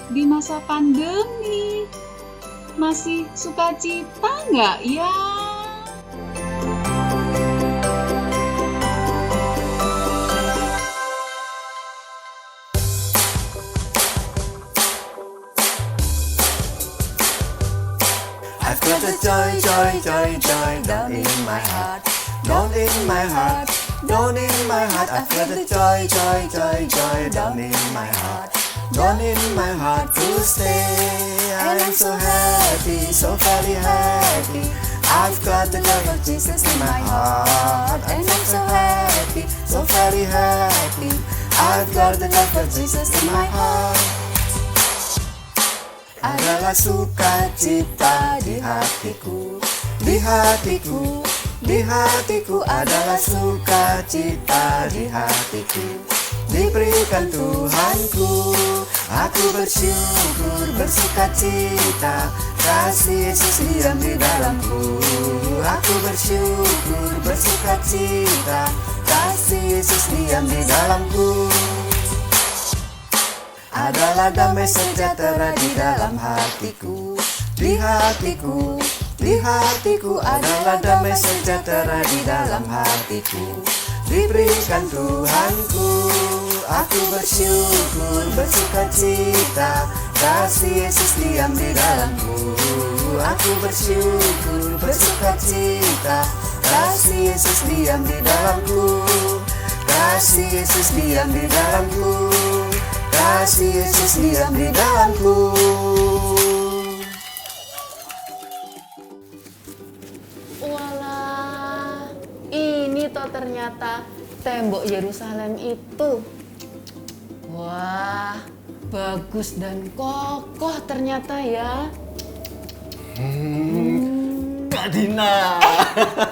di masa pandemi? Masih sukacita nggak ya? I've got a joy, joy, joy, joy down in my heart, down in my heart, down in my heart. I've got a joy, joy, joy, joy down in my heart, down in my heart to stay. I am so happy, so very happy. I've got the love of Jesus in my heart, and I'm so happy, so very happy. I've got the love of Jesus in my heart. Adalah sukacita di hatiku, di hatiku, di hatiku. Adalah sukacita di hatiku, diberikan Tuhanku. Aku bersyukur, bersukacita, kasih Yesus diam di dalamku. Aku bersyukur, bersukacita, kasih Yesus diam di dalamku. Adalah damai sejahtera di dalam hatiku, di hatiku, di hatiku. Adalah damai sejahtera di dalam hatiku, diberikan Tuhanku. Aku bersyukur, bersukacita, kasih Yesus diam di dalamku. Aku bersyukur, bersukacita, kasih Yesus diam di dalamku. Kasih Yesus diam di dalamku. Kasih Yesus diam di dalamku. Walah, ini toh ternyata tembok Yerusalem itu. Wah, bagus dan kokoh ternyata ya. Kak Dina.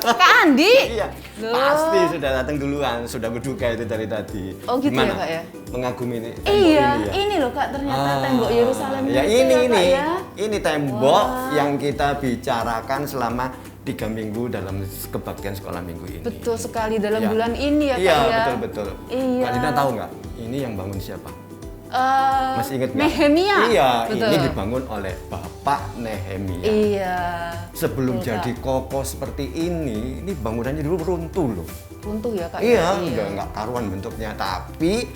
Kak Andi? Iya, Loh. pasti sudah datang duluan, sudah berduka itu dari tadi. Oh gitu Gimana? ya Kak ya? Mengagumi ini tembok Iya, ini ya? ini loh Kak ternyata tembok Yerusalem Ya itu ini ya, Kak, ini ya. ini tembok Wah. yang kita bicarakan selama 3 minggu dalam kebaktian sekolah minggu ini. Betul sekali dalam Iya. bulan ini ya Kak Iya, ya. betul. Iya. Kak Dina tahu nggak? Ini yang bangun siapa? Masih ingat nggak? Nehemia. Iya, Betul. ini dibangun oleh Bapak Nehemia. Iya. Sebelum Betul, jadi Kak. kokoh seperti ini bangunannya dulu runtuh loh. Runtuh ya Kak Iya, ya? nggak karuan bentuknya. Tapi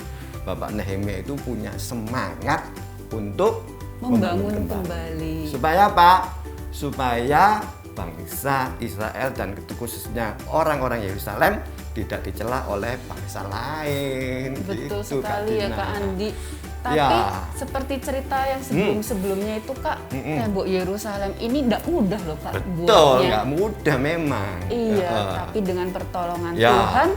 Bapak Nehemia itu punya semangat untuk Membangun kembali. Supaya apa? Supaya bangsa Israel dan khususnya orang-orang Yerusalem tidak dicela oleh bangsa lain. Betul Gitu, sekali ya Dina. Kak Andi. Tapi Ya. seperti cerita yang sebelum-sebelumnya itu Kak, tembok Yerusalem ini tidak mudah loh Kak Betul, buatnya. nggak mudah memang. Iya, Heeh. tapi dengan pertolongan Ya. Tuhan,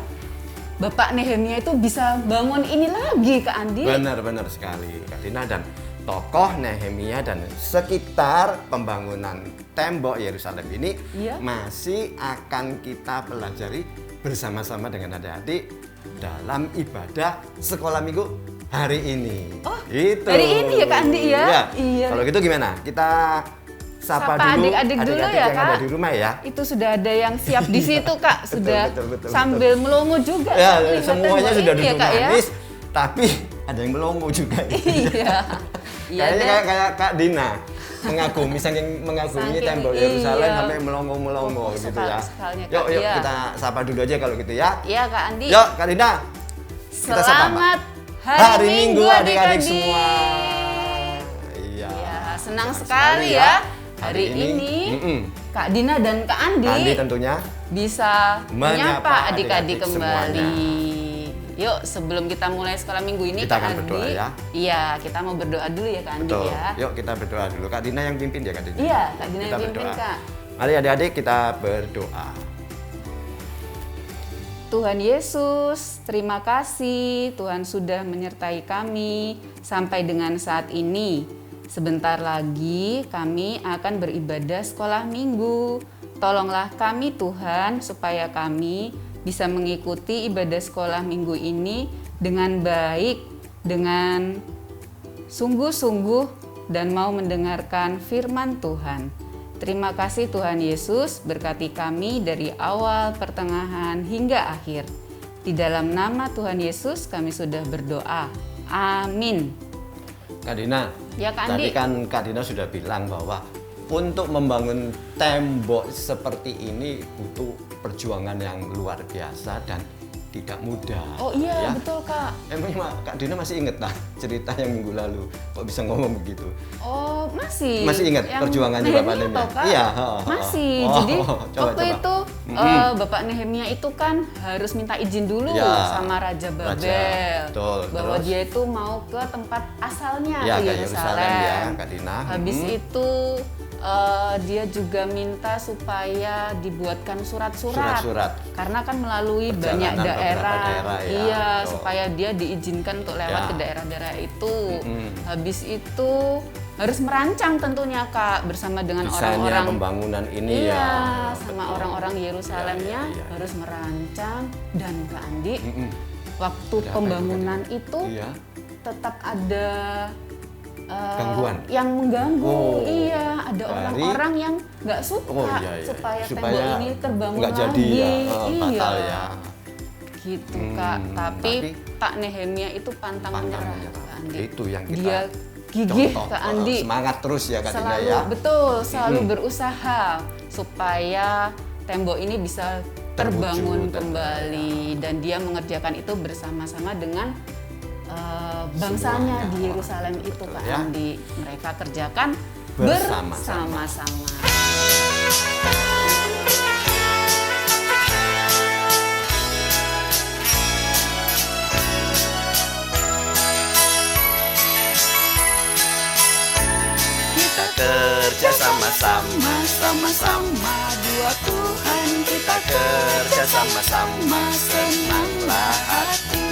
Bapak Nehemia itu bisa bangun ini lagi Kak Andi. Benar sekali, Kak Dina. Dan tokoh Nehemia dan sekitar pembangunan tembok Yerusalem ini Iya. masih akan kita pelajari bersama-sama dengan adik-adik dalam ibadah sekolah minggu hari ini. Oh, Itu. hari ini ya, Kak Andi, ya? Iya. Kalau gitu gimana? Kita sapa Sapa dulu adik-adik dulu ya, yang ada Kak. di rumah ya. Itu sudah ada yang siap di situ Kak, sudah betul, sambil melongo juga. Ya, melihat semuanya tembok sudah ini ya, duduk Kak, ya? manis, tapi ada yang melongo juga. Iya. Iya Kayaknya deh. kayak Kak Dina mengagumi, saking mengagumi Saking, tembok Yerusalem iya. sampai melongo-melongo Oh, gitu ya. sekalinya, Kak, Yuk iya. kita sapa dulu aja kalau gitu ya. Iya Kak Andi. Yuk Kak Dina. Kita sapa, Mbak. Selamat Hari Minggu adik-adik adik-adik. semua. Iya. Ya, senang sekali ya. Hari ini mm-mm, Kak Dina dan Kak Andi, Andi tentunya bisa Menyapa menyapa adik-adik adik-adik kembali. Yuk, sebelum kita mulai sekolah minggu ini, Kita Kak akan Andi. berdoa ya. Iya, kita mau berdoa dulu ya Kak Andi betul. ya. Yuk kita berdoa dulu. Kak Dina yang pimpin ya Kak Dina. Iya, Kak Dina Kita yang pimpin berdoa. Kak. Mari adik-adik kita berdoa. Tuhan Yesus, terima kasih Tuhan sudah menyertai kami sampai dengan saat ini. Sebentar lagi kami akan beribadah sekolah minggu. Tolonglah kami Tuhan supaya kami bisa mengikuti ibadah sekolah minggu ini dengan baik, dengan sungguh-sungguh dan mau mendengarkan firman Tuhan. Terima kasih Tuhan Yesus, berkati kami dari awal, pertengahan, hingga akhir. Di dalam nama Tuhan Yesus kami sudah berdoa. Amin. Kak Dina, Ya, Kak tadi Andi. kan Kak Dina sudah bilang bahwa untuk membangun tembok seperti ini butuh perjuangan yang luar biasa dan tidak mudah. Oh iya, ya. betul Kak. Emang Kak Dina masih inget lah cerita yang minggu lalu, kok bisa ngomong begitu? Oh, masih. Masih ingat Yang perjuangannya Bapak Nehemia Nehemia? toh, Kak? Iya, Masih. oh, Jadi coba, waktu coba. itu Bapak Nehemia itu kan harus minta izin dulu Ya, sama Raja Babel betul. bahwa Terus? dia itu mau ke tempat asalnya Ya, ke ke Yerusalem Yerusalem. ya, Kak Dina. Habis itu dia juga minta supaya dibuatkan surat-surat. Surat-surat. Karena kan melalui Perjalanan banyak beberapa daerah. daerah, ya, Iya, betul. supaya dia diizinkan untuk lewat Ya. ke daerah-daerah itu. Habis itu harus merancang tentunya Kak bersama dengan Desainnya orang-orang pembangunan ini iya, ya. sama betul. orang-orang Yerusalemnya Iya. harus merancang dan Kak Andi waktu Ada apa pembangunan itu Iya. tetap ada Gangguan? yang mengganggu. Oh, Iya, ada dari- orang-orang yang nggak suka Oh iya, iya. supaya tembok ini terbangun nggak lagi. jadi ya, Iya. batal ya. Gitu Kak. Tapi Pak Nehemia itu pantang menyerah Kak Andi. Itu yang kita Dia gigih contoh. Kak Andi. Semangat terus ya Kak Dina Selalu ya. betul, selalu berusaha supaya tembok ini bisa terbangun Terwujud, kembali dan dia mengerjakan itu bersama-sama dengan bangsanya Semuanya. di Yerusalem itu Betul, Kak ya. Andi. Mereka kerjakan Bersama-sama. bersama-sama. Kita kerja sama-sama, sama-sama buat Tuhan. Kita kerja sama-sama, senanglah hati.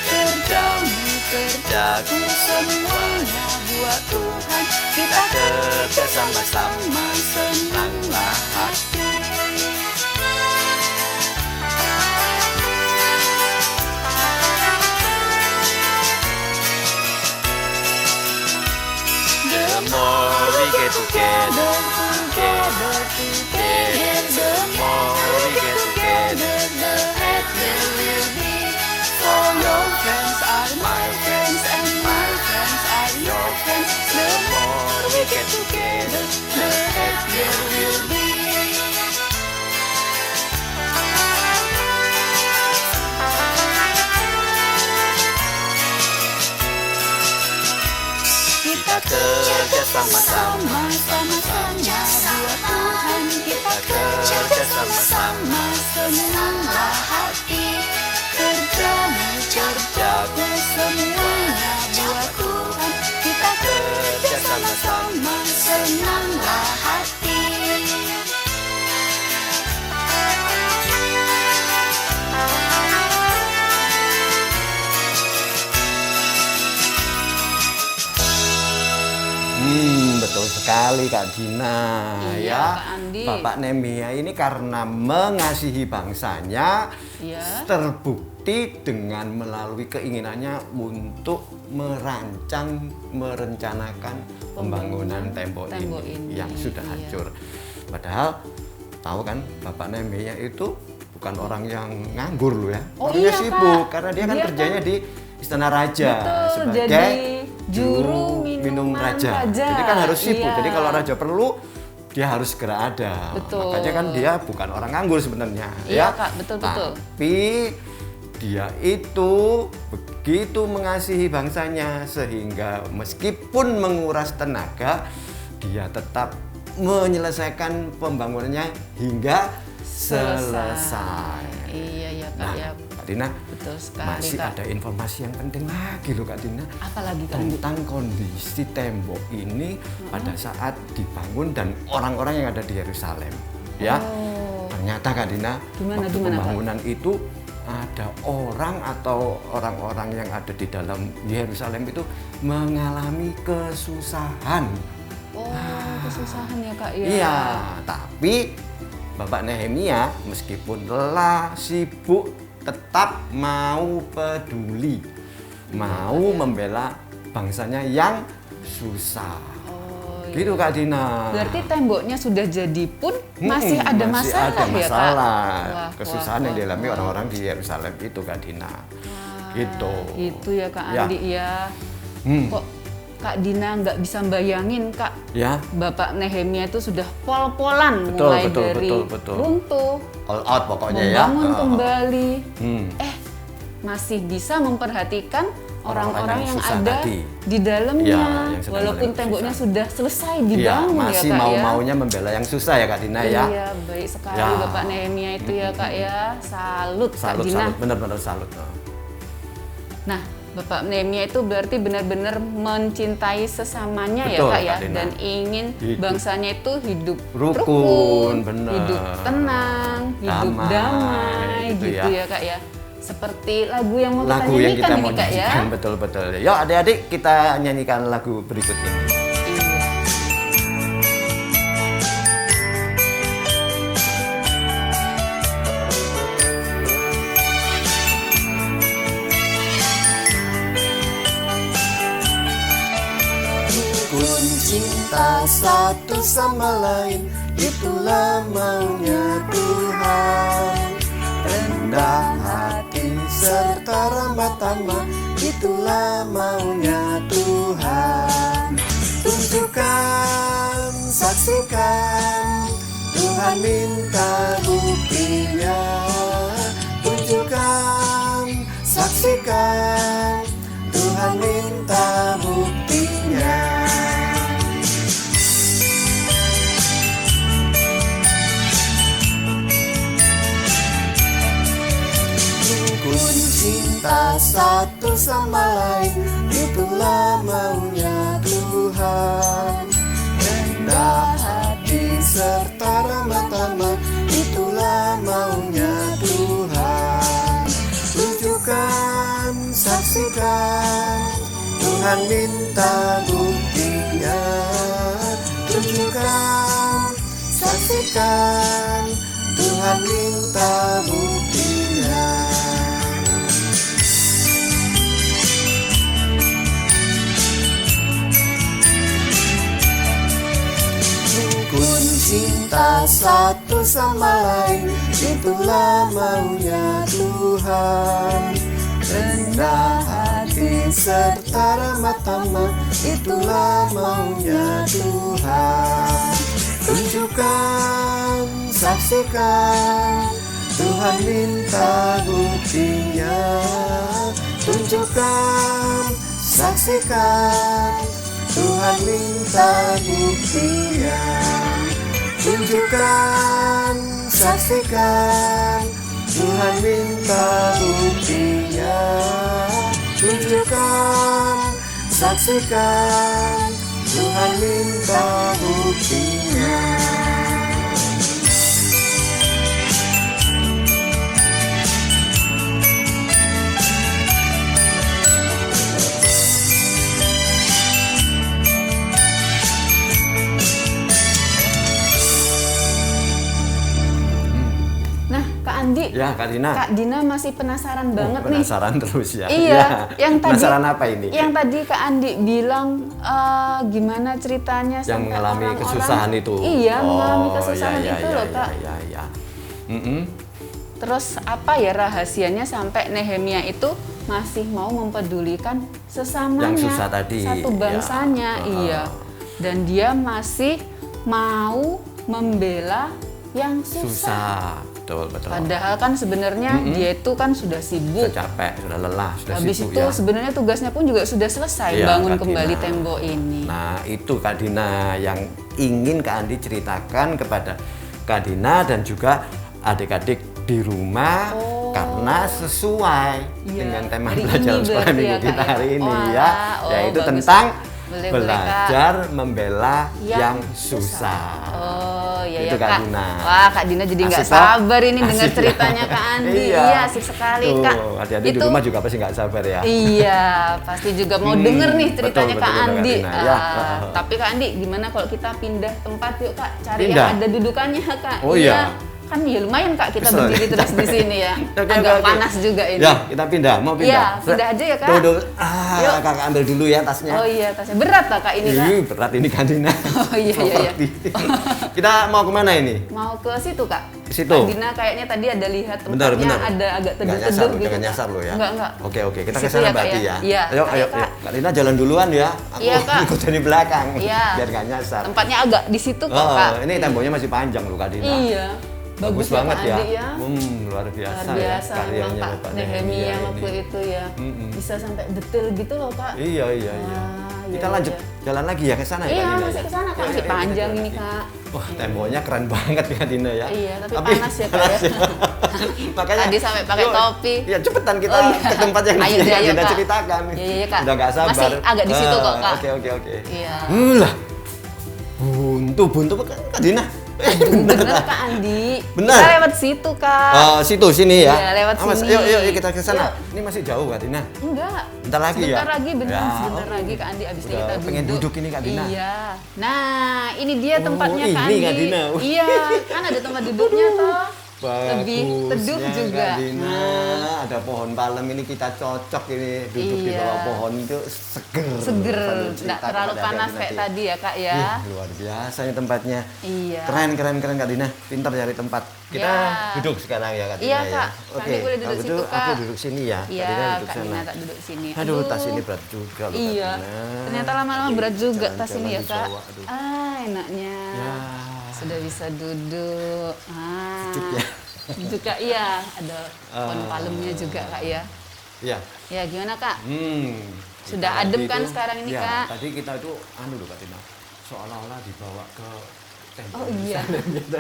Kerjamu, kerjaku, semuanya buat Tuhan. Kita kerja sama-sama, senanglah hati. The more we get together, the more we get together, the happier we'll be. For your friends are my friends, and my friends are your friends. The more we get together, the happier we'll be. Kita kerja sama-sama, sama-sama buat Tuhan. Kita kerja sama-sama, senanglah hati. Kerjamu, kerjaku, semuanya buat Tuhan. Kita kerja sama-sama, senanglah hati. Betul sekali Kak Dina. Iya, ya. Kak Andi. Bapak Nehemia ini karena mengasihi bangsanya Iya. terbukti dengan melalui keinginannya untuk merancang, merencanakan pembangunan tembok ini yang sudah iya. hancur. Padahal tahu kan Bapak Nehemia itu bukan orang yang nganggur loh ya. Oh Orangnya iya, sibuk Kak. karena dia kan Dia kerjanya di Istana Raja Betul, sebagai jadi juru minuman raja. Jadi kan harus sibuk. Iya. Jadi kalau raja perlu dia harus segera ada. Betul. Makanya kan dia bukan orang nganggur sebenarnya. Iya, ya. Kak, betul-betul. Tapi dia itu begitu mengasihi bangsanya sehingga meskipun menguras tenaga, dia tetap menyelesaikan pembangunannya hingga selesai. Iya ya Kak Nah, ya. Kak Dina, Betul sekali masih Kak. ada informasi yang penting lagi loh Kak Dina. Apalagi Kak Andi? Tentang kondisi tembok ini pada saat dibangun dan orang-orang yang ada di Yerusalem. Ya, Oh. ternyata Kak Dina, Gimana, waktu gimana, Kak? pembangunan itu ada orang atau orang-orang yang ada di dalam Yerusalem itu mengalami kesusahan. Oh, kesusahan ya Kak ya. Iya, tapi Bapak Nehemia meskipun lelah, sibuk, tetap mau peduli, mau membela bangsanya yang susah. Oh, iya. Gitu Kak Dina. Berarti temboknya sudah jadi pun masih ada masih masalah ada ya Kak? masalah. Wah, Kesusahan wah, yang dialami wah. orang-orang di Yerusalem itu Kak Dina. Gitu. Itu ya Kak Ya. Andi ya. Hmm. Kok Kak Dina nggak bisa bayangin Kak, Ya, Bapak Nehemia itu sudah pol-polan Betul, mulai betul, dari betul. runtuh, all out pokoknya ya. membangun kembali, Hmm. masih bisa memperhatikan orang-orang yang susah ada tadi. di dalamnya, Iya, yang sedang walaupun paling temboknya susah. sudah selesai Iya, dibangun ya masih Kak ya. mau-maunya membela yang susah ya Kak Dina ya. Iya, baik sekali Ya. Bapak Nehemia itu ya Kak ya, salut Kak Salut, Dina. salut, benar-benar salut. Nah, Bapak Nehemia itu berarti benar-benar mencintai sesamanya ya Betul, Kak ya, Kak Dina. dan ingin Hidup bangsanya itu hidup rukun, benar. hidup tenang, hidup Damai, damai gitu gitu ya. ya Kak ya. Seperti lagu yang mau kita Lagu yang kita nyanyikan mau ini Kak ya. nyanyikan, betul-betul. Yuk adik-adik kita nyanyikan lagu berikut ini. Iya. Kun cinta satu sama lain, itulah maunya Tuhan. Rendah hati serta ramah tamah, itulah maunya Tuhan. Tunjukkan, saksikan, Tuhan minta buktinya. Tunjukkan, saksikan, Tuhan minta buktinya. Kun cinta satu sama lain, itulah maunya Tuhan. Rendah hati serta ramah tamah, itulah maunya Tuhan. Tunjukkan, saksikan, Tuhan minta buktinya. Tunjukkan, saksikan, Tuhan minta buktinya. Kun cinta satu sama lain, itulah maunya Tuhan. Rendah hati serta ramah tamah, itulah maunya Tuhan. Tunjukkan, saksikan, Tuhan minta buktinya. Tunjukkan, saksikan, Tuhan minta buktinya. Tunjukkan, saksikan, Tuhan minta buktinya. Tunjukkan, saksikan, Tuhan minta buktinya. Nah, Kak Andi, Ya Kak Dina. Kak Dina masih penasaran banget nih. Penasaran terus ya. Iya, yang tadi Penasaran apa ini? Yang tadi Kak Andi bilang gimana ceritanya Yang sampai mengalami orang-orang- kesusahan itu. Iya, mengalami Oh, kesusahan ya, itu ya, loh ya, Kak. Ya, ya. Mm-mm. Terus apa ya rahasianya sampai Nehemia itu masih mau mempedulikan sesamanya, Yang susah tadi, satu bangsanya, ya. iya. Dan dia masih mau membela yang susah. Susah, betul betul. Padahal kan sebenarnya dia itu kan sudah sibuk. Sudah capek, sudah lelah, sudah Habis sibuk itu ya. sebenarnya tugasnya pun juga sudah selesai, Iya, bangun Kak kembali Dina. tembok ini. Nah itu Kak Dina yang ingin Kak Andi ceritakan kepada Kak Dina dan juga adik-adik di rumah karena sesuai Iya, dengan tema hari belajar ini sekolah berarti minggu ya, Kak, kita ya? hari ini Wah, ya, oh, yaitu bagus. tentang Boleh, belajar membela yang susah. susah. Oh iya Itu ya Kak Kak. Dina. Wah Kak Dina jadi nggak Asik, Kak? sabar ini dengar Asik, ya? ceritanya Kak Andi. Iya asik sekali Tuh, Kak. adik-adik di rumah juga pasti nggak sabar ya. Iya pasti juga mau denger nih ceritanya betul, Kak betul, Kak Andi. Dina, ya. Tapi Kak Andi gimana kalau kita pindah tempat yuk Kak, cari Pindah? yang ada dudukannya Kak. Oh iya. kan ya lumayan Kak kita Kesel. berdiri terus di sini ya. Oke, Agak oke. panas juga ini. Ya, kita pindah. Mau pindah? Iya, pindah aja ya, Kak. Tuh. Yuk. Kakak ambil dulu ya tasnya. Oh iya, tasnya berat lah Kak ini Kak. Ih, berat ini kan Dina. Oh iya. Kita mau kemana ini? Mau ke situ Kak. Ke situ? Kak Dina kayaknya tadi ada lihat tempatnya Benar. ada agak Nggak nyasar, teduh-teduh gitu. jangan Kak. nyasar lo ya. Enggak. Oke, kita ke Situ sana ya, Kak, berarti ya? ya. Iya. Ayo, Ayo, Kak. Kak Dina jalan duluan ya. Aku Iya, Kak. ikut dari belakang. Iya. Biar nggak nyasar. Tempatnya agak di situ kok Kak. Ini temboknya masih panjang loh Kak Dina. Iya. Bagus ya, banget Kak ya. Andi ya. Luar biasa, Luar biasa ya memang karyanya Pak Nehemia waktu ini. itu ya. Bisa sampai detail gitu loh Kak. Iya. Kita iya, lanjut iya. jalan lagi ya ke sana ya Iya, Kak Dina. masih ke sana Kak. Yuk, Masih yuk, panjang kita ini jalan Kak. lagi. Wah, temboknya keren banget Kak Dina ya. Iya, tapi panas ya, Kak, ya. Makanya Tadi sampai pakai yuk, topi. Ya cepetan kita Oh, iya. ke tempat yang Ayo deh, ayo, Dina Kak. ceritakan. Iya, Kak. Udah nggak sabar. Masih agak di situ kok, Kak. Oke. Iya. Lah. Buntu kan Kak Dina. Bener Kak Andi. Bener. Kita lewat situ Kak. Situ sini ya. Iya, lewat Mas, sini. Yuk kita ke sana. Yuk. Ini masih jauh Kak Dina. Enggak. Bentar lagi ya? Sebentar lagi bener, Ya, sebentar oke. lagi Kak Andi abis ini Udah kita pengen duduk ini, Kak Dina. Iya. Nah, ini dia tempatnya Kak ini, Andi. Kak Dina. Iya, kan ada tempat duduknya toh. Lebih teduh Bagusnya, juga. Kak Dina. Nah. Ada pohon palem ini kita cocok ini duduk di Iya. bawah pohon itu seger. Seger, Sambil cerita enggak terlalu kepada panas adik-adik kayak nanti. tadi ya Kak ya. Ih, luar biasa ini tempatnya. Iya. Keren Kak Dina. Pintar cari tempat. Kita Ya. duduk sekarang ya Kak Dina Iya, ya. Kak. Kak Andi boleh duduk kalau gitu situ, Kak. aku duduk sini ya. Kak Iya, Dina duduk Kak sana. Dina tak duduk sini. Aduh, tas ini berat juga loh Iya. Kak Dina. Ternyata lama-lama berat juga tas Jalan-jalan ini ya di Kak. bawah, aduh. Enaknya. Ya. Sudah bisa duduk. Sejuk ya. Duduk Kak, iya. Ada pohon palemnya juga Kak ya. Iya. Ya gimana Kak? Sudah Kita adem tadi kan itu- sekarang ini, ya, Kak? Tadi kita itu loh Kak Tina, seolah-olah dibawa ke tembok. Oh iya.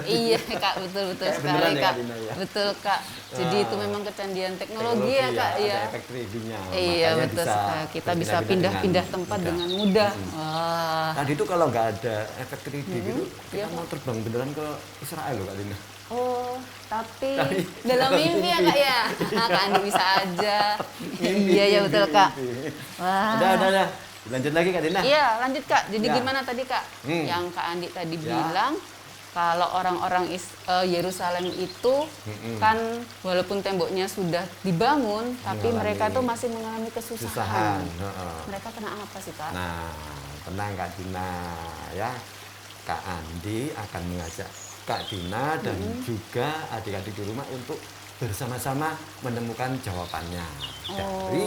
Iya Kak, betul Kayak sekali beneran ya, Kak. Kak Dina, ya? Betul Kak. Jadi itu memang kecandian teknologi ya Kak ada ya. efek 3D-nya. Iya Makanya betul bisa sekali. Kita bisa berpindah-pindah pindah-pindah dengan tempat mudah. dengan mudah. Wah. Tadi itu kalau nggak ada efek 3D gitu, Iya, kita mau terbang beneran ke Israel loh Kak Dina. Oh, tapi Tapi dalam dalam mimpi ya mimpi. Kak ya. Kak Andi bisa aja. Iya ya betul Kak. Wah. Udah. Lanjut lagi Kak Dina. Iya lanjut Kak. Jadi Ya. gimana tadi Kak? Yang Kak Andi tadi Ya. bilang kalau orang-orang Yerusalem itu kan walaupun temboknya sudah dibangun, tapi Mengalami mereka tuh masih mengalami kesusahan. Susahan. Heeh. Mereka kena apa sih Kak? Nah, tenang Kak Dina ya. Kak Andi akan mengajak Kak Dina dan juga adik-adik di rumah untuk bersama-sama menemukan jawabannya dari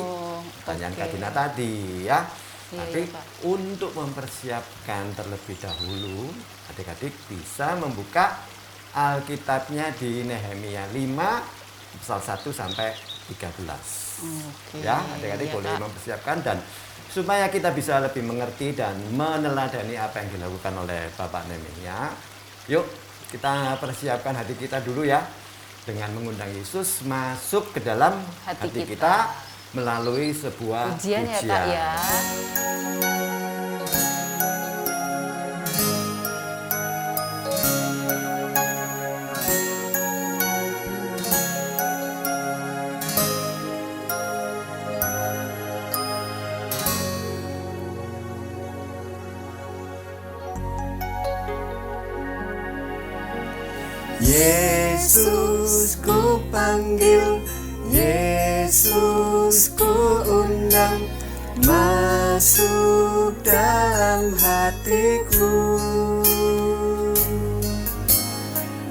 pertanyaan oke. Kak Dina tadi ya. Iya, Tapi iya, Pak. untuk mempersiapkan terlebih dahulu, adik-adik bisa membuka Alkitabnya di Nehemia 5 pasal 1 sampai 13. Oke. Ya, adik-adik Iya, boleh Kak. mempersiapkan dan supaya kita bisa lebih mengerti dan meneladani apa yang dilakukan oleh Bapak Nehemia. Yuk, kita persiapkan hati kita dulu ya dengan mengundang Yesus masuk ke dalam Hati hati kita. kita melalui sebuah Ujian ya Kak ya. Yesus ku panggil, Yesus ku undang, masuk dalam hatiku.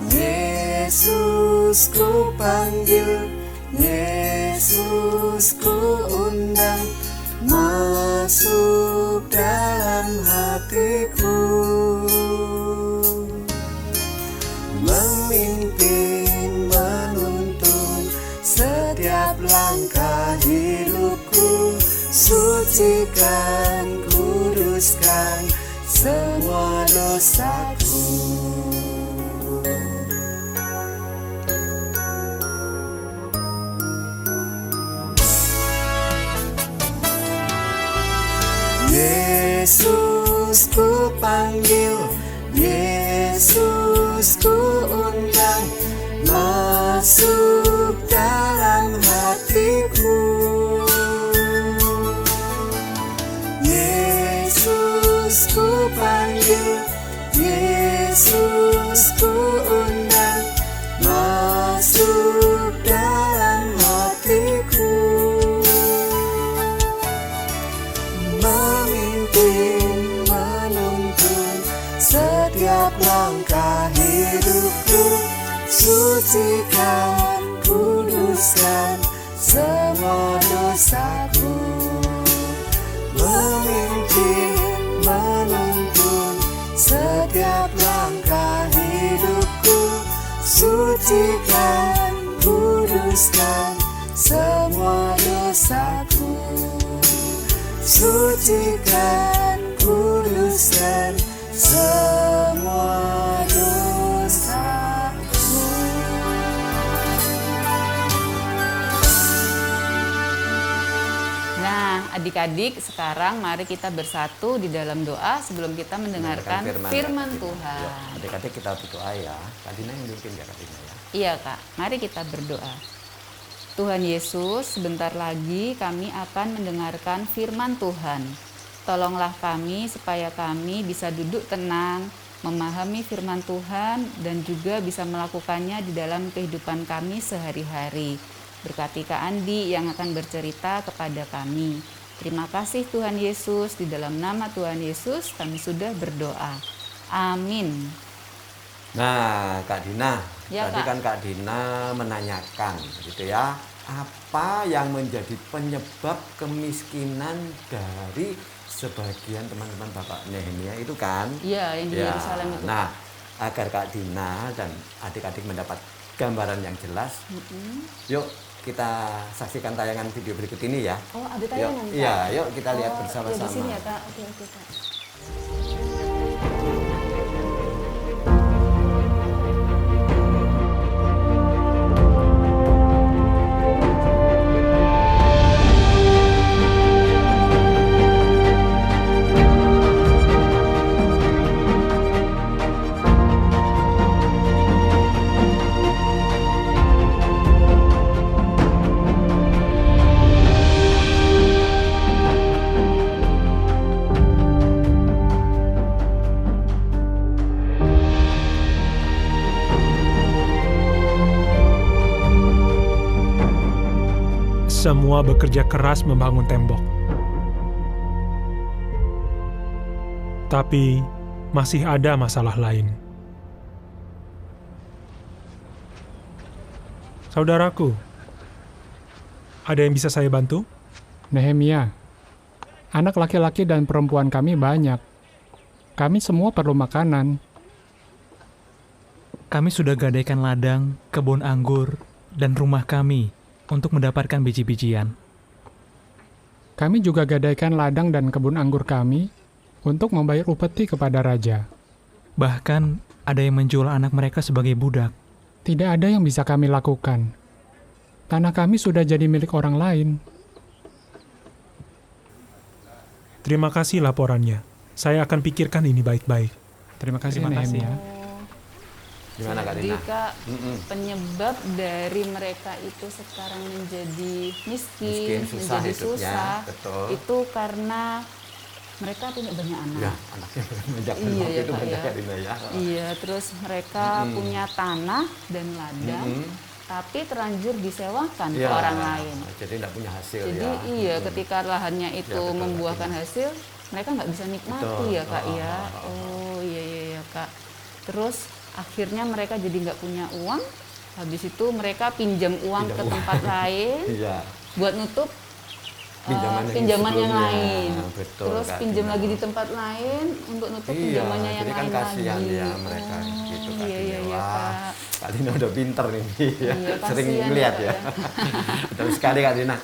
Yesus ku panggil, Yesus ku undang, masuk dalam hatiku. Memimpin, menuntun setiap langkah hidupku, sucikan, kuduskan semua dosaku. Yesus ku panggil, Yesus ku undang, masuk dalam hatiku. Yesus ku panggil, Yesus ku undang, setiap langkah hidupku. Sucikan, kuduskan semua dosaku. Memimpin, menuntun setiap langkah hidupku. Sucikan, kuduskan semua dosaku. Sucikan, kuduskan semua dosaku. Nah, adik-adik, sekarang mari kita bersatu di dalam doa sebelum kita mendengarkan firman Tuhan. Ya, adik-adik kita berdoa ya. Kak Dina yang mimpin ya Kak Dina ya. Iya Kak, mari kita berdoa. Tuhan Yesus, sebentar lagi kami akan mendengarkan firman Tuhan. Tolonglah kami supaya kami bisa duduk tenang, memahami firman Tuhan dan juga bisa melakukannya di dalam kehidupan kami sehari-hari. Berkati Kak Andi yang akan bercerita kepada kami. Terima kasih Tuhan Yesus, di dalam nama Tuhan Yesus kami sudah berdoa. Amin. Nah, Kak Dina, Ya, tadi Kak. kan Kak Dina menanyakan gitu ya, apa yang menjadi penyebab kemiskinan dari sebagian teman-teman Bapak Nehemia itu kan? Iya, yang di Ya, Yerusalem itu. nah, agar Kak Dina dan adik-adik mendapat gambaran yang jelas, yuk kita saksikan tayangan video berikut ini ya. Oh, ada Yuk, tayangan, Kak? iya, yuk kita lihat Ya, bersama-sama. di sini ya, Kak. Oke, Kak. Semua bekerja keras membangun tembok. Tapi masih ada masalah lain. Saudaraku, ada yang bisa saya bantu? Nehemia, anak laki-laki dan perempuan kami banyak. Kami semua perlu makanan. Kami sudah gadaikan ladang, kebun anggur, dan rumah kami untuk mendapatkan biji-bijian. Kami juga gadaikan ladang dan kebun anggur kami untuk membayar upeti kepada raja. Bahkan ada yang menjual anak mereka sebagai budak. Tidak ada yang bisa kami lakukan. Tanah kami sudah jadi milik orang lain. Terima kasih laporannya. Saya akan pikirkan ini baik-baik. Terima kasih, Terima kasih. Nehemia. Gimana Kak Jadi Dina? Kak, penyebab dari mereka itu sekarang menjadi miskin, susah menjadi hidupnya, susah, betul. itu karena mereka punya banyak anak. Ya, anaknya banyak Iya, banget ya, itu Kak, banyak ya. Kak Dina ya. Iya, terus mereka punya tanah dan ladang, tapi terlanjur disewakan ke Iya, orang lain. Jadi tidak punya hasil Jadi ya. iya, ketika lahannya itu betul, membuahkan hasil, mereka nggak bisa nikmati Betul. ya Kak ya. Oh iya iya ya Kak. Terus akhirnya mereka jadi nggak punya uang. Habis itu mereka pinjam uang Pinjam ke uang. tempat lain Iya. buat nutup Pinjaman yang sebelumnya. lain. Betul, Terus Kak pinjam Dina. lagi di tempat lain untuk nutup Iya, pinjamannya yang jadi kan lain kasihan lagi. ya mereka gitu Kak Iya Dina. iya iya Wah, Kak. Kak Dina udah pinter nih ya. Iya, Sering kasihan lihat ya, ya. Kak, Betul sekali Kak Dina.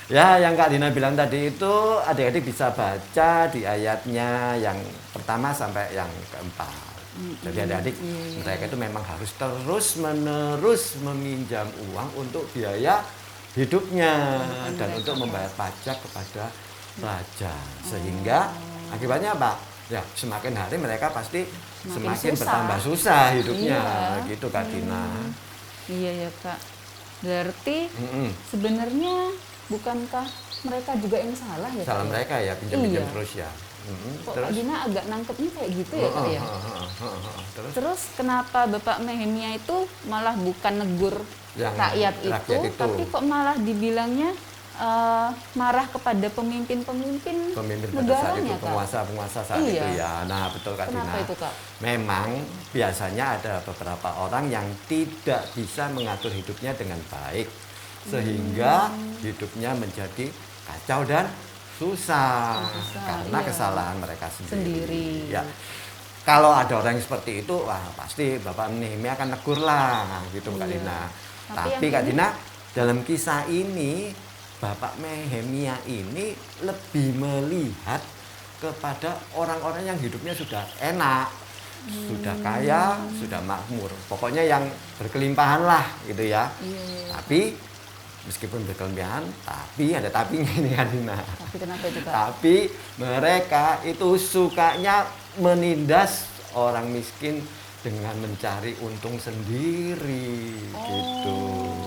Ya, yang Kak Dina bilang tadi itu adik-adik bisa baca di ayatnya yang pertama sampai yang keempat. Jadi adik-adik mereka itu memang harus terus-menerus meminjam uang untuk biaya hidupnya dan untuk membayar pajak kepada raja. Sehingga akibatnya apa? Ya, semakin hari mereka pasti semakin susah. bertambah susah hidupnya. Iya. Gitu Kak Dina. Iya ya Kak. Berarti Mm-mm. sebenarnya bukankah mereka juga yang salah ya Salah Kak? mereka ya, pinjam-pinjam Iya. terus ya. Kok Kak Dina agak nangkepnya kayak gitu ya Kak ya? Terus Terus kenapa Bapak Nehemia itu malah bukan negur Yang rakyat rakyat itu, itu. tapi kok malah dibilangnya marah kepada pemimpin-pemimpin Pemimpin pada saat itu, negaranya, Kak? penguasa-penguasa saat Iya. itu ya. Nah, betul Kak Kenapa Dina. itu, Kak? Memang biasanya ada beberapa orang yang tidak bisa mengatur hidupnya dengan baik, sehingga hidupnya menjadi kacau dan susah, Susah, karena iya. kesalahan mereka sendiri. Sendiri. Ya. Kalau ada orang yang seperti itu, wah pasti Bapak Nehemia akan negur lah, gitu Kak Iya. Dina. Tapi Tapi yang Kak ini- Dina, dalam kisah ini Bapak Nehemia ini lebih melihat kepada orang-orang yang hidupnya sudah enak, sudah kaya, sudah makmur. Pokoknya yang berkelimpahan lah gitu ya. Iya. Tapi meskipun berkelimpahan, tapi ada tapinya ini Kak Dina. Tapi kenapa itu, Kak? Tapi mereka itu sukanya menindas orang miskin dengan mencari untung sendiri gitu.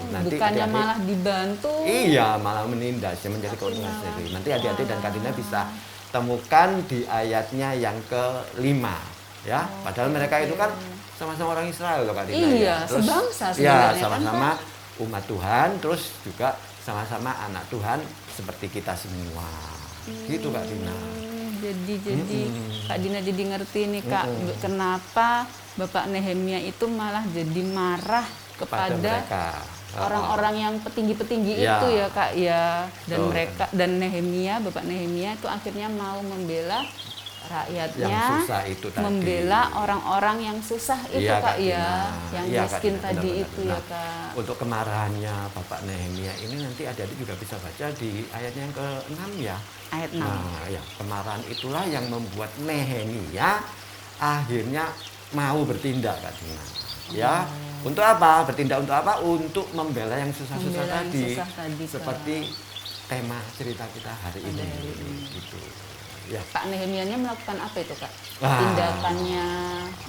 Nanti Bukannya adik-adik- malah dibantu. Iya, malah menindas, ya, mencari keuntungan sendiri. Nanti adik-adik dan Kak Dina bisa temukan di ayatnya yang ke-5 ya. Padahal mereka itu kan sama-sama orang Israel loh Kak Dina. Iya, ya. sebangsa Ya, sebenarnya kan, sama-sama umat Tuhan, terus juga sama-sama anak Tuhan seperti kita semua. Gitu Kak Dina. Jadi Kak Dina jadi ngerti nih, Kak, kenapa Bapak Nehemia itu malah jadi marah Kepada kepada mereka. orang-orang yang petinggi-petinggi Ya. itu ya, Kak, ya. Dan Betul. mereka dan Nehemia, Bapak Nehemia itu akhirnya mau membela rakyatnya, Yang susah itu tadi. membela orang-orang yang susah itu, Iya, Kak, Kak ya, Dina. yang Iya, Kak miskin Dina, tadi benar-benar. itu ya, Nah, Kak. Untuk kemarahannya Bapak Nehemia ini nanti adik-adik juga bisa baca di ayatnya yang ke-6 ya. Ayat 6. Nah, ya, kemarahan itulah yang membuat Nehemia akhirnya mau bertindak Kak Dina. Ya, untuk apa? Bertindak untuk apa? Untuk membela yang susah-susah Membela yang tadi. susah tadi, Kak. Seperti tema cerita kita hari ini gitu. Ya. Pak Nehemianya melakukan apa itu, Kak? Ah. Tindakannya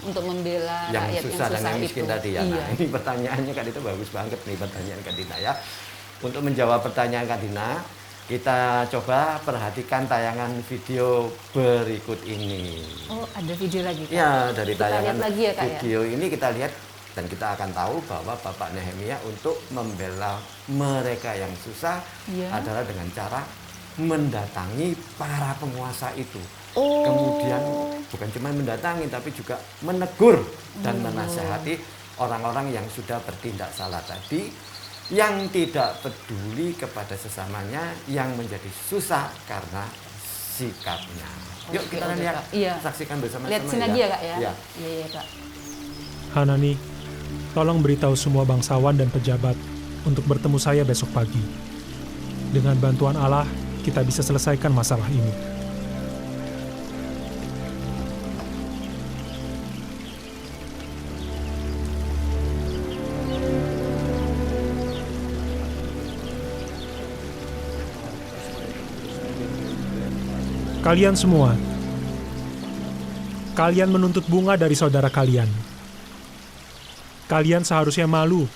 untuk membela Yang rakyat susah yang dan susah yang miskin itu. tadi ya. Iya. Nah, ini pertanyaannya Kak Dina bagus banget nih pertanyaan Kak Dina ya. Untuk menjawab pertanyaan Kak Dina, kita coba perhatikan tayangan video berikut ini. Oh, ada video lagi, Kak? Ya, dari Kita tayangan lihat lagi ya, Kak, ya? video ini kita lihat dan kita akan tahu bahwa Bapak Nehemia untuk membela mereka yang susah Iya. adalah dengan cara mendatangi para penguasa itu. Oh. Kemudian bukan cuma mendatangi tapi juga menegur dan menasehati orang-orang yang sudah bertindak salah tadi, yang tidak peduli kepada sesamanya, yang menjadi susah karena sikapnya. Yuk Oke, kita oke, lihat, Kak. Iya. saksikan bersama-sama. Lihat sini aja ya, Kak, ya? Ya. Iya, iya, Kak. Hanani, tolong beritahu semua bangsawan dan pejabat untuk bertemu saya besok pagi. Dengan bantuan Allah, kita bisa selesaikan masalah ini. Kalian semua, kalian menuntut bunga dari saudara kalian. Kalian seharusnya malu.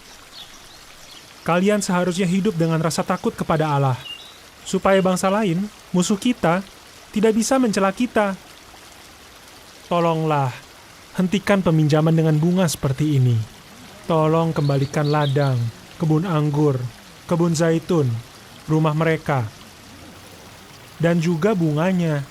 Kalian seharusnya hidup dengan rasa takut kepada Allah, supaya bangsa lain, musuh kita, tidak bisa mencela kita. Tolonglah, hentikan peminjaman dengan bunga seperti ini. Tolong kembalikan ladang, kebun anggur, kebun zaitun, rumah mereka, dan juga bunganya.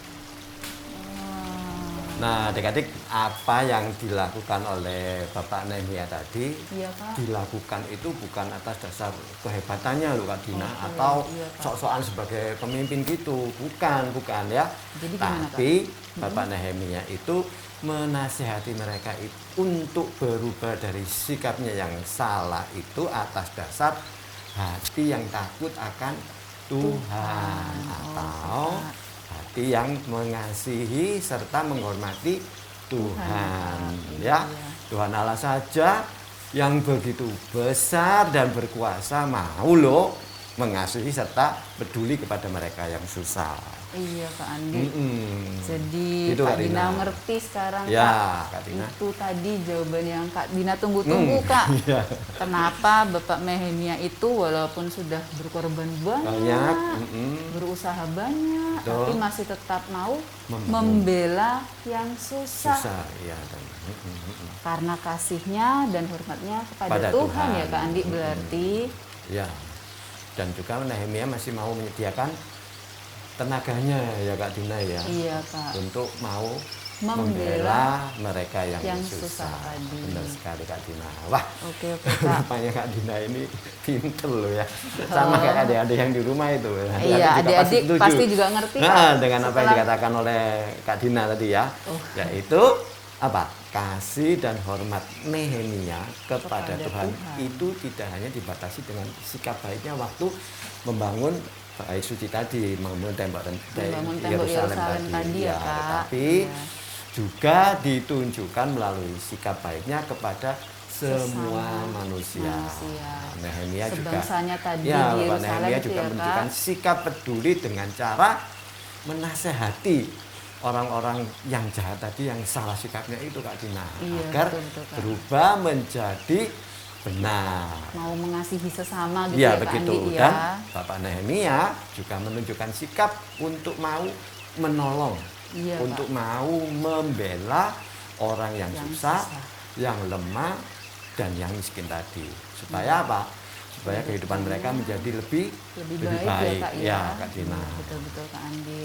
Nah, adik-adik, apa yang dilakukan oleh Bapak Nehemia tadi Iya, Kak. dilakukan itu bukan atas dasar kehebatannya loh Kak Dina, Oke, atau iya, Kak. sok-sokan sebagai pemimpin gitu, bukan ya. Jadi gimana, Kak? Tapi Bapak Nehemia itu menasihati mereka itu untuk berubah dari sikapnya yang salah itu atas dasar hati yang takut akan Tuhan, atau hati yang mengasihi serta menghormati Tuhan, ya. Tuhan Allah saja yang begitu besar dan berkuasa mau loh mengasihi serta peduli kepada mereka yang susah. Iya, Kak Andi. Mm-mm. Jadi Gitu, Kak Kak Dina Dina. ngerti sekarang, Ya, Kak. Kak Dina. Itu tadi jawaban yang Kak Dina tunggu-tunggu, Kak. Iya. Kenapa Bapak Nehemia itu walaupun sudah berkorban banyak, Banyak, berusaha banyak, Betul. tapi masih tetap mau Mem- membela yang susah. susah, ya. Karena kasihnya dan hormatnya kepada Pada Tuhan, Tuhan. ya, Kak Andi, berarti Ya. dan juga Nehemia masih mau menyediakan tenaganya ya Kak Dina ya, Iya, Kak. untuk mau Membela mereka yang susah tadi. Benar sekali Kak Dina. Wah, Oke, Kak. rupanya Kak Dina ini pinter loh ya, sama kayak adik-adik yang di rumah itu. Iya, juga adik-adik setuju. pasti juga ngerti. Nah, Kak. dengan apa yang Setelah- dikatakan oleh Kak Dina tadi ya, Oh. yaitu apa? Kasih dan hormat Nehemia kepada Tuhan itu tidak hanya dibatasi dengan sikap baiknya waktu membangun bait suci tadi, membangun tembok Yerusalem tadi ya, Kak. tetapi juga ditunjukkan melalui sikap baiknya kepada semua manusia. Nehemia juga Sebangsanya tadi ya, di Bapak Yerusalem Nehemia itu juga ya, menunjukkan Kak. sikap peduli dengan cara menasehati orang-orang yang jahat tadi, yang salah sikapnya itu Kak Dina, Iya, agar betul, Kak. berubah menjadi benar. Mau mengasihi sesama gitu Ya ya, Kak begitu. Andi Dan ya. Bapak Nehemia juga menunjukkan sikap untuk mau menolong, Iya, untuk mau membela orang yang susah, yang lemah, dan yang miskin tadi. Supaya apa? Supaya kehidupan mereka menjadi lebih baik, ya, Kak, ya Kak Dina. Betul-betul Kak Andi.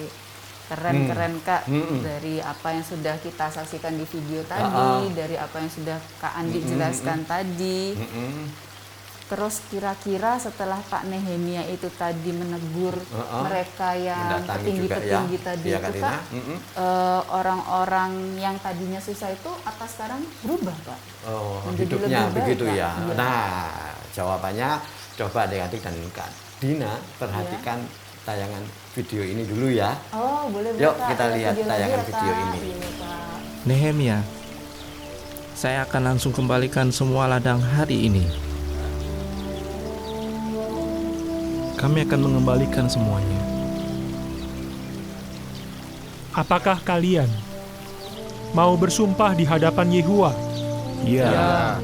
Keren Kak, Hmm. dari apa yang sudah kita saksikan di video tadi, dari apa yang sudah Kak Andi jelaskan tadi. Terus kira-kira setelah Pak Nehemia itu tadi menegur mereka yang Mendatangi petinggi-petinggi juga, ya. tadi Iya, itu Kak Dina. Kak, orang-orang yang tadinya susah itu apa sekarang berubah Pak? Oh, Menjadi hidupnya lebih baik, begitu Kak. ya. Iya. Nah, jawabannya coba adik-adik dan Kak Dina perhatikan tayangan video ini dulu ya. Oh, boleh Yuk, Kak. kita Ada lihat video tayangan lagi ya, video Kak? ini. Iya, Kak. Nehemia, saya akan langsung kembalikan semua ladang hari ini. Kami akan mengembalikan semuanya. Apakah kalian mau bersumpah di hadapan Yehua? Ya.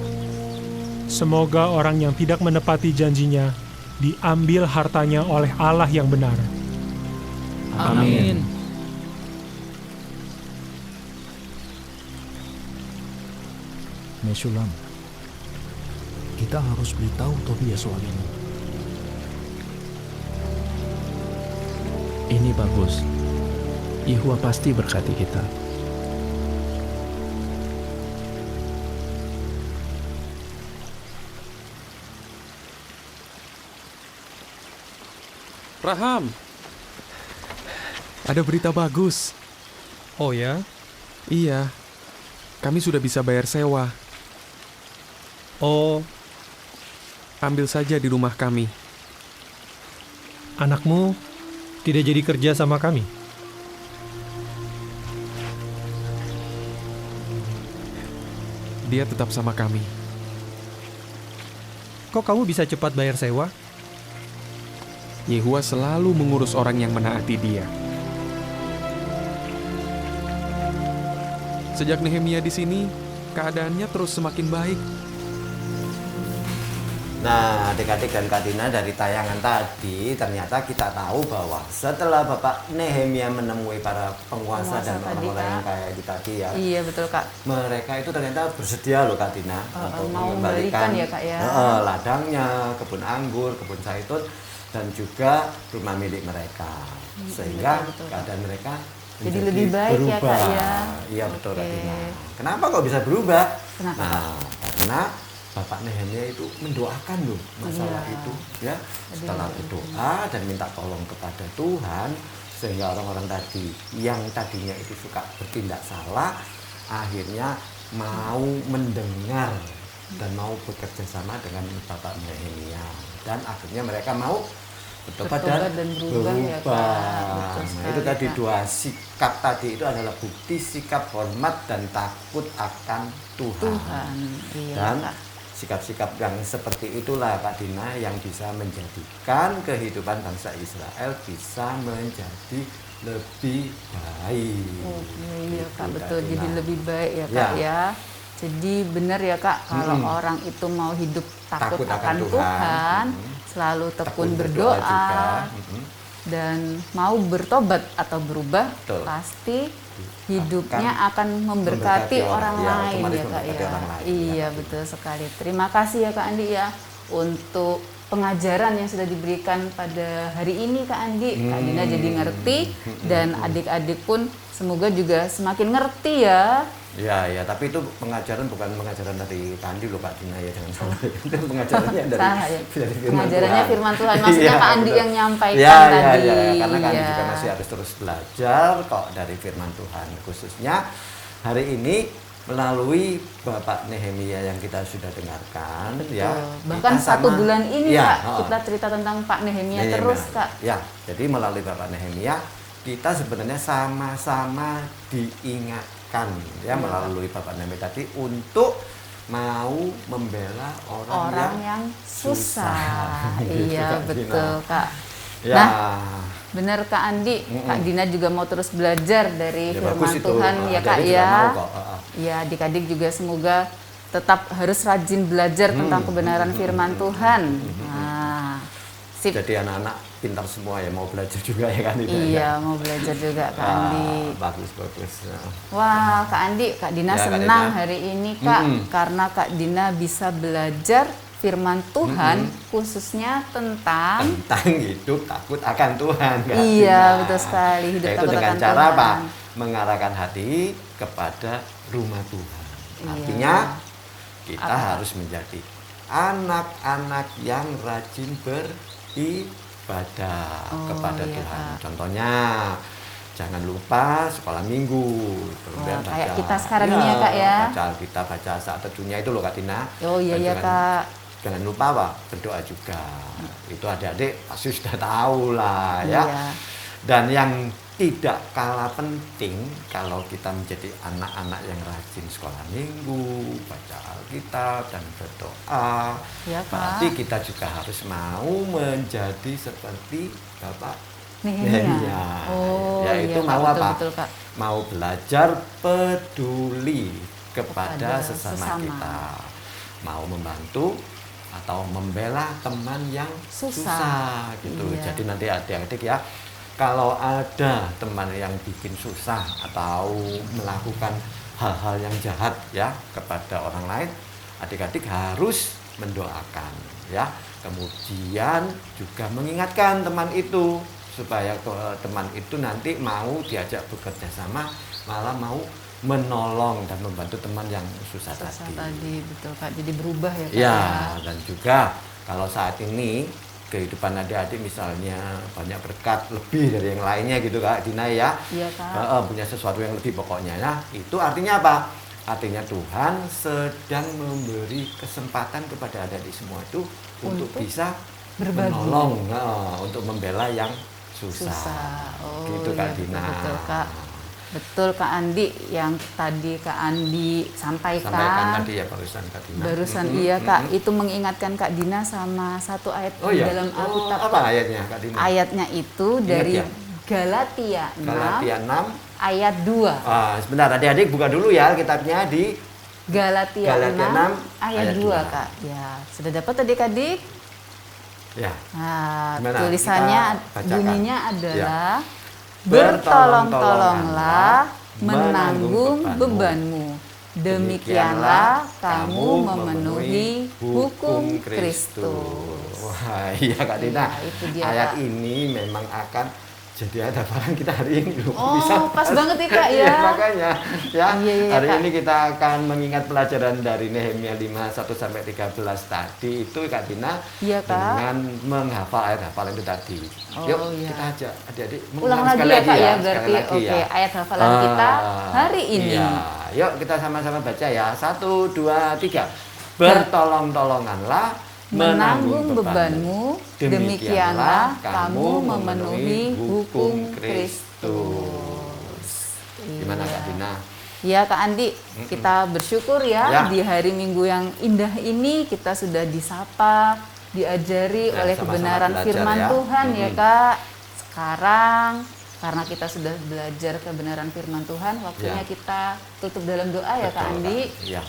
Semoga orang yang tidak menepati janjinya diambil hartanya oleh Allah yang benar. Amin. Mesulam, kita harus beritahu Tobia soal ini. Ini bagus. Yehua pasti berkati kita. Raham, ada berita bagus. Oh ya? Iya, kami sudah bisa bayar sewa. Oh, Ambil saja di rumah kami. anakmu tidak jadi kerja sama kami? Dia tetap sama kami. Kok kamu bisa cepat bayar sewa? Yehua selalu mengurus orang yang menaati dia. Sejak Nehemia di sini, keadaannya terus semakin baik. Nah, adik-adik dan Kak Dina, dari tayangan tadi ternyata kita tahu bahwa setelah Bapak Nehemia menemui para penguasa dan tadi, orang-orang yang Kak. kayak itu tadi ya, Iya betul Kak. mereka itu ternyata bersedia loh Kak Dina untuk mau mengembalikan membalikan ya, Kak, ya. ladangnya, kebun anggur, kebun zaitun, dan juga rumah milik mereka, sehingga betul, Kak. keadaan mereka Jadi menjadi lebih baik ya, Kak, berubah. ya. Iya betul Kak Oke. Dina. Kenapa kok bisa berubah? Kenapa, Nah, karena Bapak Nehemia itu mendoakan loh masalah Iya. itu ya. Setelah berdoa dan minta tolong kepada Tuhan, sehingga orang-orang tadi yang tadinya itu suka bertindak salah akhirnya mau mendengar dan mau bekerja sama dengan Bapak Nehemia, dan akhirnya mereka mau bertobat Bertobat dan berubah ya, Kak. Betul Nah, sekali, itu tadi Kak. dua sikap tadi itu adalah bukti sikap hormat dan takut akan Tuhan. Iya dan Kak. sikap-sikap yang seperti itulah Kak Dina yang bisa menjadikan kehidupan bangsa Israel bisa menjadi lebih baik. Oh, iya Kak, Gitu, betul. Kak Jadi Dina. lebih baik ya Kak Ya. ya. Jadi benar ya Kak, kalau orang itu mau hidup takut akan Tuhan, selalu tekun berdoa berdoa, juga. dan mau bertobat atau berubah, Betul. pasti hidupnya akan memberkati orang ya, lain otomatis ya Kak memberkati ya. orang lain, Iya ya. betul sekali. Terima kasih ya Kak Andi ya untuk pengajaran yang sudah diberikan pada hari ini Kak Andi. Kak Dina jadi ngerti dan adik-adik pun semoga juga semakin ngerti ya. Ya, tapi itu pengajaran bukan pengajaran dari Andi loh Kak Dina ya, jangan salah. Itu pengajarannya dari, Salah ya. dari firman Pengajarannya Tuhan. firman Tuhan, maksudnya Iya, Kak Andi betul. yang nyampaikan Ya, tadi. karena Kak Andi Iya. juga masih harus terus belajar kok dari firman Tuhan. Khususnya hari ini melalui Bapak Nehemia yang kita sudah dengarkan. Ya. Bahkan Kita 1 bulan ini ya, Kak, kita cerita tentang Pak Nehemia terus Kak. Ya, jadi melalui Bapak Nehemia kita sebenarnya sama-sama diingatkan ya melalui Bapak Nehemia tadi untuk mau membela orang yang susah. Gitu, Iya, Kak betul Dina. Kak. Ya. Nah, benar Kak Andi, Kak Dina juga mau terus belajar dari Ya, firman bagus itu. Tuhan ya Kak Adik-adik juga ya. mau kok. Ya, adik-adik juga semoga tetap harus rajin belajar tentang kebenaran firman Tuhan. Nah, sip. Jadi anak-anak pintar semua ya, mau belajar juga ya kan? Iya, mau belajar juga Kak Andi. Bagus. Ya. Wah, Kak Andi, Kak Dina Ya, Kak senang Dina. hari ini Kak, karena Kak Dina bisa belajar firman Tuhan, khususnya tentang hidup takut akan Tuhan. Kak Iya, Dina. betul sekali, hidup Yaitu takut dengan akan cara Tuhan. apa? Mengarahkan hati kepada rumah Tuhan. Artinya kita harus menjadi anak-anak yang rajin beribadah kepada Tuhan. Contohnya jangan lupa sekolah minggu, kemudian Wah, kayak kita sekarang ini ya, Kak, ya. Baca Alkitab, baca saat teduhnya itu loh Kak Tina. Oh iya Dan ya Kak. Jangan lupa apa? Berdoa juga. Itu adik-adik pasti sudah tahu lah ya. Iya. Dan yang tidak kalah penting kalau kita menjadi anak-anak yang rajin sekolah minggu, baca Alkitab dan berdoa. Ya, Kak. Berarti kita juga harus mau menjadi seperti Bapak Nehemia. Nehemia. Oh, Yaitu iya, Kak, mau betul, apa? betul, Kak. Mau belajar peduli kepada sesama sesama. kita. Mau membantu atau membela teman yang susah gitu. Iya. Jadi nanti adik-adik ya, kalau ada teman yang bikin susah atau melakukan hal-hal yang jahat ya kepada orang lain, adik-adik harus mendoakan ya. Kemudian juga mengingatkan teman itu supaya teman itu nanti mau diajak bekerja sama, malah mau menolong dan membantu teman yang susah tadi. Betul Kak. Jadi berubah ya Kak. Ya, dan juga kalau saat ini kehidupan adik-adik misalnya banyak berkat lebih dari yang lainnya gitu Kak Dina ya. Iya Kak. Punya sesuatu yang lebih pokoknya. Nah, itu artinya apa? Artinya Tuhan sedang memberi kesempatan kepada adik-adik semua itu untuk bisa berbagi. menolong, untuk membela yang susah. Oh, Gitu Kak iya, Dina. Betul Kak. Betul Kak Andi yang tadi Kak Andi sampaikan tadi ya barusan Kak Dina. barusan iya Kak, itu mengingatkan Kak Dina sama satu ayat di dalam Alkitab. Apa ayatnya Kak Dina? Ayatnya itu dari ya? Galatia 6 Galatia 6 ayat 2. Sebentar adik-adik buka dulu ya Alkitabnya di Galatia 6 ayat 2 2. Kak. Ya, sudah dapat adik-adik? Ya. Nah, Gimana? tulisannya Kita bacakan. bunyinya adalah Ya. bertolong-tolonglah menanggung bebanmu. Demikianlah kamu memenuhi hukum Kristus. Wah, iya Kak Dina. Ya, itu dia, Ayat Kak. ini memang akan jadi ada hafalan kita hari ini loh. Oh, pas banget ya, Kak, Iya, ya. makanya ya. Iya, hari Kak. ini kita akan mengingat pelajaran dari Nehemia 5 1 sampai 13 tadi itu Kak Dina. Iya, Kak. Dengan menghafal ayat hafalan itu tadi. Oh, Yuk, iya. kita aja adik-adik Ulang lagi sekali ya Kak ya, sekali berarti lagi oke, ya. ayat hafalan kita hari ini. Iya. Yuk kita sama-sama baca ya. 1, 2, 3. Bertolong-tolonganlah menanggung bebanmu, demikianlah kamu memenuhi hukum Kristus. Gimana Kak Dina? Ya Kak Andi, kita bersyukur ya, Ya. di hari Minggu yang indah ini kita sudah disapa, diajari Ya, oleh sama-sama kebenaran belajar firman ya. Tuhan ya Kak. Sekarang karena kita sudah belajar kebenaran firman Tuhan, waktunya Ya. kita tutup dalam doa ya Kak Betul, Andi. Kak. Iya.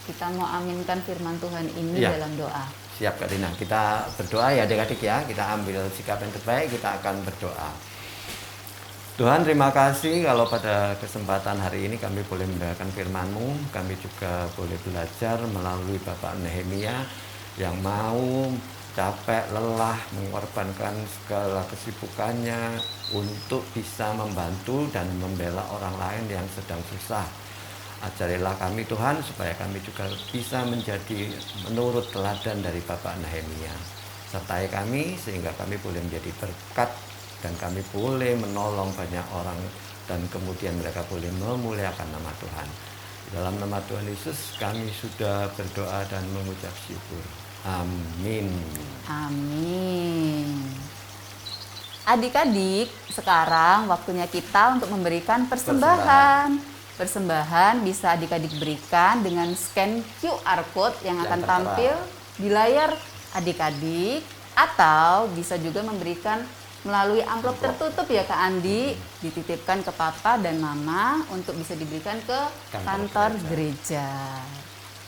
Kita mau aminkan firman Tuhan ini Ya. dalam doa. Siap Kak Dina. Kita berdoa ya adik-adik ya. Kita ambil sikap yang terbaik, kita akan berdoa. Tuhan terima kasih kalau pada kesempatan hari ini kami boleh mendengarkan firman-Mu. Kami juga boleh belajar melalui Bapak Nehemia yang mau capek, lelah, mengorbankan segala kesibukannya untuk bisa membantu dan membela orang lain yang sedang susah. Ajarilah kami Tuhan supaya kami juga bisa menjadi menurut teladan dari Bapak Nehemia. Sertai kami sehingga kami boleh menjadi berkat dan kami boleh menolong banyak orang dan kemudian mereka boleh memuliakan nama Tuhan. Di dalam nama Tuhan Yesus kami sudah berdoa dan mengucap syukur. Amin. Amin. Adik-adik, sekarang waktunya kita untuk memberikan persembahan. Persembahan bisa adik-adik berikan dengan scan QR Code yang akan tampil di layar adik-adik, atau bisa juga memberikan melalui amplop tertutup ya Kak Andi, dititipkan ke Papa dan Mama untuk bisa diberikan ke kantor gereja.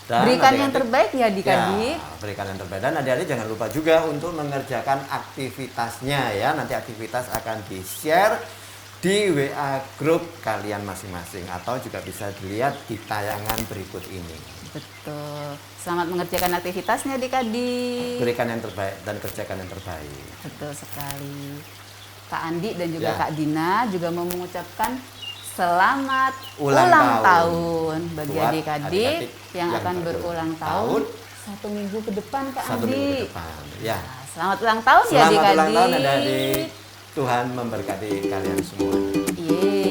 Dan Berikan yang adik-adik, terbaik ya adik-adik. Ya, berikan yang terbaik. Dan adik-adik jangan lupa juga untuk mengerjakan aktivitasnya ya. Nanti aktivitas akan di-share di WA grup kalian masing-masing atau juga bisa dilihat di tayangan berikut ini. Betul. Selamat mengerjakan aktivitasnya adik-adik. Berikan yang terbaik dan kerjakan yang terbaik. Betul sekali. Kak Andi dan juga Ya. Kak Dina juga mau mengucapkan selamat Ulang tahun bagi buat adik-adik yang akan berulang berulang tahun 1 minggu ke depan Kak 1 Andi. minggu ke depan. Ya. Nah, selamat ulang tahun ya Selamat ulang adik-adik. tahun adik-adik. Tuhan memberkati kalian semua. Yeay.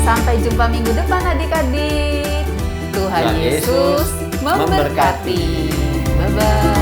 Sampai jumpa minggu depan adik-adik. Tuhan Tuhan Yesus Yesus memberkati. Bye-bye.